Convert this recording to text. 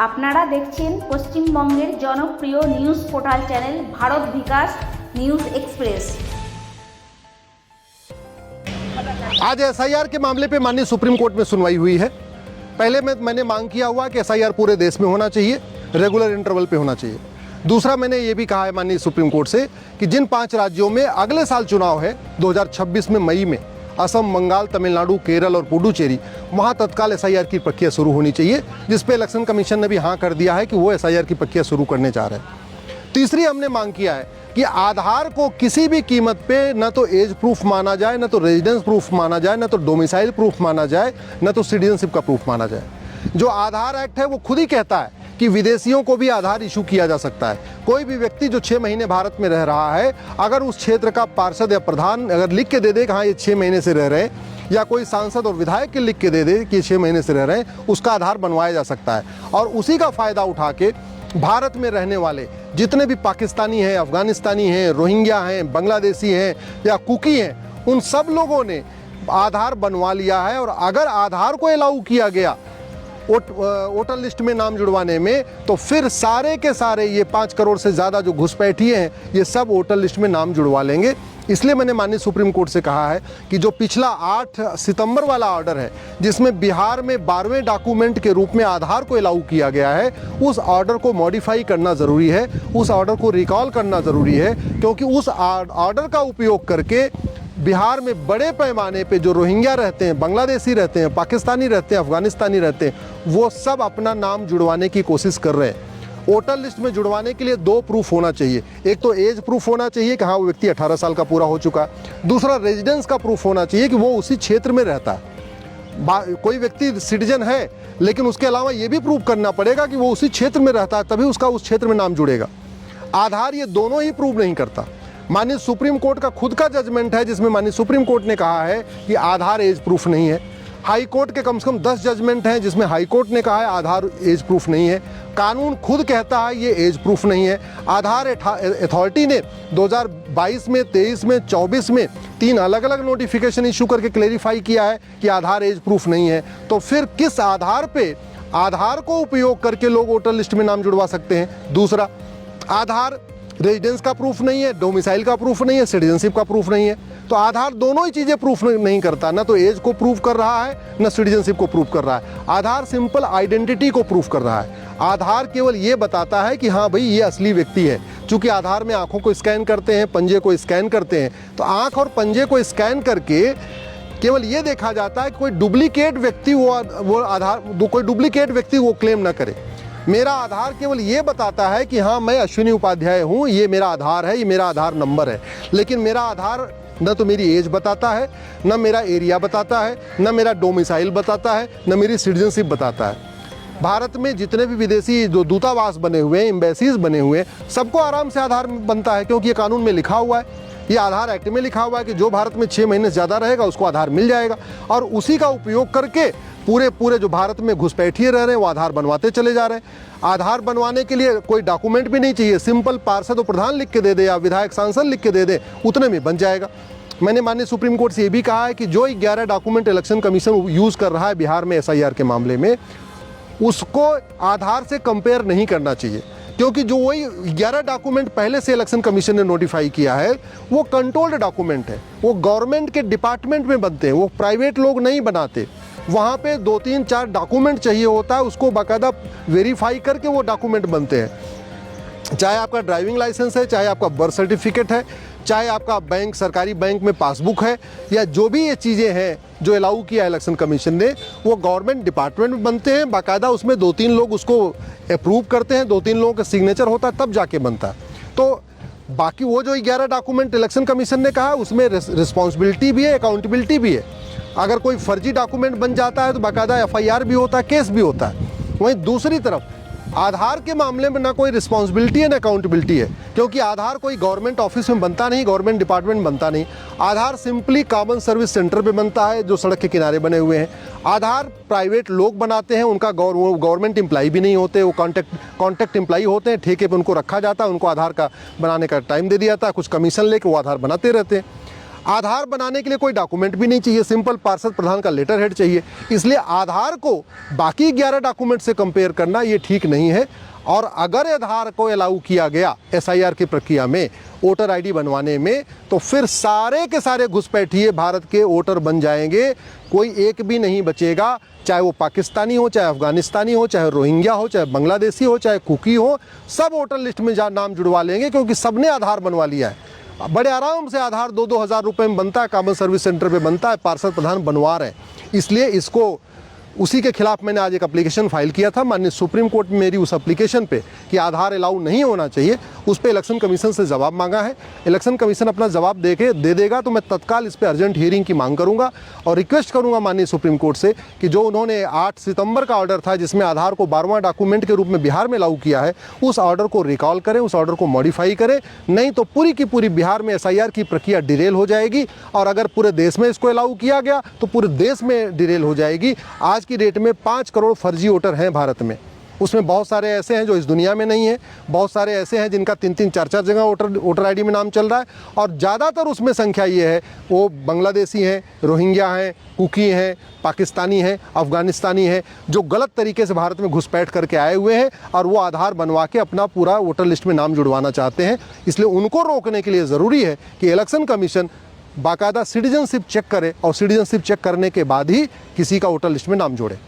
আপনারা দেখছেন পশ্চিমবঙ্গের জনপ্রিয় নিউজ পোর্টাল চ্যানেল ভারত বিকাশ নিউজ एक्सप्रेस। आज एसआईआर के मामले पे माननीय सुप्रीम कोर्ट में सुनवाई हुई है। पहले मैंने मांग किया हुआ कि एसआईआर पूरे देश में होना चाहिए, रेगुलर इंटरवल पे होना चाहिए। दूसरा, मैंने ये भी कहा है माननीय सुप्रीम कोर्ट से कि जिन 5 राज्यों में अगले साल चुनाव है 2026 में मई में, असम, बंगाल, तमिलनाडु, केरल और पुडुचेरी, वहाँ तत्काल एसआईआर की प्रक्रिया शुरू होनी चाहिए, जिस पे इलेक्शन कमीशन ने भी हाँ कर दिया है कि वो एसआईआर की प्रक्रिया शुरू करने जा रहे हैं। तीसरी, हमने मांग किया है कि आधार को किसी भी कीमत पे न तो एज प्रूफ माना जाए, न तो रेजिडेंस प्रूफ माना जाए, न तो डोमिसाइल प्रूफ माना जाए, न तो सिटीजनशिप का प्रूफ माना जाए। जो आधार एक्ट है वो खुद ही कहता है कि विदेशियों को भी आधार इशू किया जा सकता है। कोई भी व्यक्ति जो 6 महीने भारत में रह रहा है, अगर उस क्षेत्र का पार्षद या प्रधान अगर लिख के दे दे कि हाँ ये 6 महीने से रह रहे हैं, या कोई सांसद और विधायक के लिख के दे दे कि 6 महीने से रह रहे हैं, उसका आधार बनवाया जा सकता है। और उसी का फ़ायदा उठा के भारत में रहने वाले जितने भी पाकिस्तानी हैं, अफगानिस्तानी हैं, रोहिंग्या हैं, बांग्लादेशी हैं या कुकी हैं, उन सब लोगों ने आधार बनवा लिया है। और अगर आधार को अलाउ किया गया वोटर लिस्ट में नाम जुड़वाने में, तो फिर सारे के सारे ये 5 करोड़ से ज़्यादा जो घुसपैठिए हैं, ये सब वोटर लिस्ट में नाम जुड़वा लेंगे। इसलिए मैंने माननीय सुप्रीम कोर्ट से कहा है कि जो पिछला 8 सितंबर वाला ऑर्डर है, जिसमें बिहार में 12वें डॉक्यूमेंट के रूप में आधार को अलाउ किया गया है, उस ऑर्डर को मॉडिफाई करना ज़रूरी है, उस ऑर्डर को रिकॉल करना ज़रूरी है, क्योंकि उस ऑर्डर का उपयोग करके बिहार में बड़े पैमाने पे जो रोहिंग्या रहते हैं, बांग्लादेशी रहते हैं, पाकिस्तानी रहते हैं, अफगानिस्तानी रहते हैं, वो सब अपना नाम जुड़वाने की कोशिश कर रहे हैं। वोटर लिस्ट में जुड़वाने के लिए 2 प्रूफ होना चाहिए। एक तो एज प्रूफ होना चाहिए कि हाँ वो व्यक्ति 18 साल का पूरा हो चुका है। दूसरा, रेजिडेंस का प्रूफ होना चाहिए कि वो उसी क्षेत्र में रहता है। कोई व्यक्ति सिटीजन है, लेकिन उसके अलावा ये भी प्रूफ करना पड़ेगा कि वो उसी क्षेत्र में रहता है, तभी उसका उस क्षेत्र में नाम जुड़ेगा। आधार ये दोनों ही प्रूफ नहीं करता। माननीय सुप्रीम कोर्ट का खुद का जजमेंट है, जिसमें माननीय सुप्रीम कोर्ट ने कहा है कि आधार एज प्रूफ नहीं है। हाई कोर्ट के कम से कम 10 जजमेंट हैं, जिसमें हाई कोर्ट ने कहा है आधार एज प्रूफ नहीं है। कानून खुद कहता है ये एज प्रूफ नहीं है। आधार अथॉरिटी ने 2022 में, 23 में, 24 में 3 अलग अलग नोटिफिकेशन इशू करके क्लेरिफाई किया है कि आधार एज प्रूफ नहीं है। तो फिर किस आधार पे आधार को उपयोग करके लोग वोटर लिस्ट में नाम जुड़वा सकते हैं? दूसरा, आधार रेजिडेंस का प्रूफ नहीं है, डोमिसाइल का प्रूफ नहीं है, सिटीजनशिप का प्रूफ नहीं है। तो आधार दोनों ही चीज़ें प्रूफ नहीं करता, ना तो एज को प्रूफ कर रहा है, ना सिटीजनशिप को प्रूफ कर रहा है। आधार सिंपल आइडेंटिटी को प्रूफ कर रहा है। आधार केवल ये बताता है कि हाँ भाई ये असली व्यक्ति है। चूंकि आधार में आंखों को स्कैन करते हैं, पंजे को स्कैन करते हैं, तो आंख और पंजे को स्कैन करके केवल ये देखा जाता है कि कोई डुप्लीकेट व्यक्ति कोई डुप्लीकेट व्यक्ति वो क्लेम न करे। मेरा आधार केवल ये बताता है कि हाँ मैं अश्विनी उपाध्याय हूँ, ये मेरा आधार है, ये मेरा आधार नंबर है। लेकिन मेरा आधार न तो मेरी एज बताता है, न मेरा एरिया बताता है, न मेरा डोमिसाइल बताता है, न मेरी सिटीजनशिप बताता है। भारत में जितने भी विदेशी जो दूतावास बने हुए हैं, एम्बेसीज बने हुए हैं, सबको आराम से आधार बनता है, क्योंकि ये कानून में लिखा हुआ है, ये आधार एक्ट में लिखा हुआ है कि जो भारत में 6 महीने से ज़्यादा रहेगा उसको आधार मिल जाएगा। और उसी का उपयोग करके पूरे जो भारत में घुसपैठिए रह रहे हैं वो आधार बनवाते चले जा रहे हैं। आधार बनवाने के लिए कोई डॉक्यूमेंट भी नहीं चाहिए, सिंपल पार्षद और प्रधान लिख के दे दे या विधायक सांसद लिख के दे दे, उतने में बन जाएगा। मैंने माननीय सुप्रीम कोर्ट से ये भी कहा है कि जो 11 डॉक्यूमेंट इलेक्शन कमीशन यूज़ कर रहा है बिहार में एसआईआर के मामले में, उसको आधार से कंपेयर नहीं करना चाहिए, क्योंकि जो वही 11 डॉक्यूमेंट पहले से इलेक्शन कमीशन ने नोटिफाई किया है वो कंट्रोल्ड डॉक्यूमेंट है, वो गवर्नमेंट के डिपार्टमेंट में बनते हैं, वो प्राइवेट लोग नहीं बनाते। वहाँ पे 2, 3, 4 डॉक्यूमेंट चाहिए होता है, उसको बाकायदा वेरीफाई करके वो डॉक्यूमेंट बनते हैं। चाहे आपका ड्राइविंग लाइसेंस है, चाहे आपका बर्थ सर्टिफिकेट है, चाहे आपका बैंक, सरकारी बैंक में पासबुक है, या जो भी ये चीज़ें हैं जो अलाउ किया इलेक्शन कमीशन ने, वो गवर्नमेंट डिपार्टमेंट में बनते हैं। बाकायदा उसमें 2-3 लोग उसको अप्रूव करते हैं, 2-3 लोगों का सिग्नेचर होता है, तब जाके बनता है। तो बाकी वो जो 11 डॉक्यूमेंट इलेक्शन कमीशन ने कहा, उसमें रिस्पॉन्सिबिलिटी भी है, अकाउंटेबिलिटी भी है। अगर कोई फर्जी डॉक्यूमेंट बन जाता है तो बाकायदा एफआईआर भी होता है, केस भी होता है। वहीं दूसरी तरफ आधार के मामले में ना कोई रिस्पॉन्सिबिलिटी है ना अकाउंटेबिलिटी है, क्योंकि आधार कोई गवर्नमेंट ऑफिस में बनता नहीं, गवर्नमेंट डिपार्टमेंट में बनता नहीं। आधार सिंपली कॉमन सर्विस सेंटर पे बनता है जो सड़क के किनारे बने हुए हैं। आधार प्राइवेट लोग बनाते हैं, उनका गवर्नमेंट एम्प्लॉई भी नहीं होते, वो कॉन्ट्रैक्ट एम्प्लॉई होते हैं, ठेके पे उनको रखा जाता है, उनको आधार का बनाने का टाइम दे दिया जाता है, कुछ कमीशन लेके वो आधार बनाते रहते हैं। आधार बनाने के लिए कोई डॉक्यूमेंट भी नहीं चाहिए, सिंपल पार्षद प्रधान का लेटर हेड चाहिए। इसलिए आधार को बाकी 11 डॉक्यूमेंट से कंपेयर करना ये ठीक नहीं है। और अगर आधार को अलाउ किया गया एसआईआर की प्रक्रिया में वोटर आईडी बनवाने में, तो फिर सारे के सारे घुसपैठिए भारत के वोटर बन जाएंगे, कोई एक भी नहीं बचेगा, चाहे वो पाकिस्तानी हो, चाहे अफगानिस्तानी हो, चाहे रोहिंग्या हो, चाहे बांग्लादेशी हो, चाहे कुकी हो, सब वोटर लिस्ट में नाम जुड़वा लेंगे, क्योंकि सबने आधार बनवा लिया है। बड़े आराम से आधार 2-2 हज़ार रुपये में बनता है, कॉमन सर्विस सेंटर पे बनता है, पार्षद प्रधान बनवा रहे हैं। इसलिए इसको उसी के खिलाफ मैंने आज एक एप्लीकेशन फाइल किया था माननीय सुप्रीम कोर्ट में। मेरी उस एप्लीकेशन पे कि आधार अलाउ नहीं होना चाहिए, उस पे इलेक्शन कमीशन से जवाब मांगा है। इलेक्शन कमीशन अपना जवाब दे देगा तो मैं तत्काल इस पे अर्जेंट हियरिंग की मांग करूंगा और रिक्वेस्ट करूंगा माननीय सुप्रीम कोर्ट से कि जो उन्होंने 8 सितंबर का ऑर्डर था जिसमें आधार को 12वां डॉक्यूमेंट के रूप में बिहार में लागू किया है, उस ऑर्डर को रिकॉल करें, उस ऑर्डर को मॉडिफाई करें, नहीं तो पूरी की पूरी बिहार में एसआईआर की प्रक्रिया डिरेल हो जाएगी। और अगर पूरे देश में इसको अलाउ किया गया तो पूरे देश में डिरेल हो जाएगी। आज की डेट में 5 करोड़ फर्जी वोटर हैं भारत में, उसमें बहुत सारे ऐसे हैं जो इस दुनिया में नहीं है, बहुत सारे ऐसे हैं जिनका 3-3 4-4 जगह वोटर आईडी में नाम चल रहा है, और ज़्यादातर उसमें संख्या ये है वो बांग्लादेशी हैं, रोहिंग्या हैं, कुकी हैं, पाकिस्तानी हैं, अफगानिस्तानी हैं, जो गलत तरीके से भारत में घुसपैठ करके आए हुए हैं और वो आधार बनवा के अपना पूरा वोटर लिस्ट में नाम जुड़वाना चाहते हैं। इसलिए उनको रोकने के लिए ज़रूरी है कि इलेक्शन कमीशन बाकायदा सिटीजनशिप चेक करे और सिटीजनशिप चेक करने के बाद ही किसी का वोटर लिस्ट में नाम जोड़े।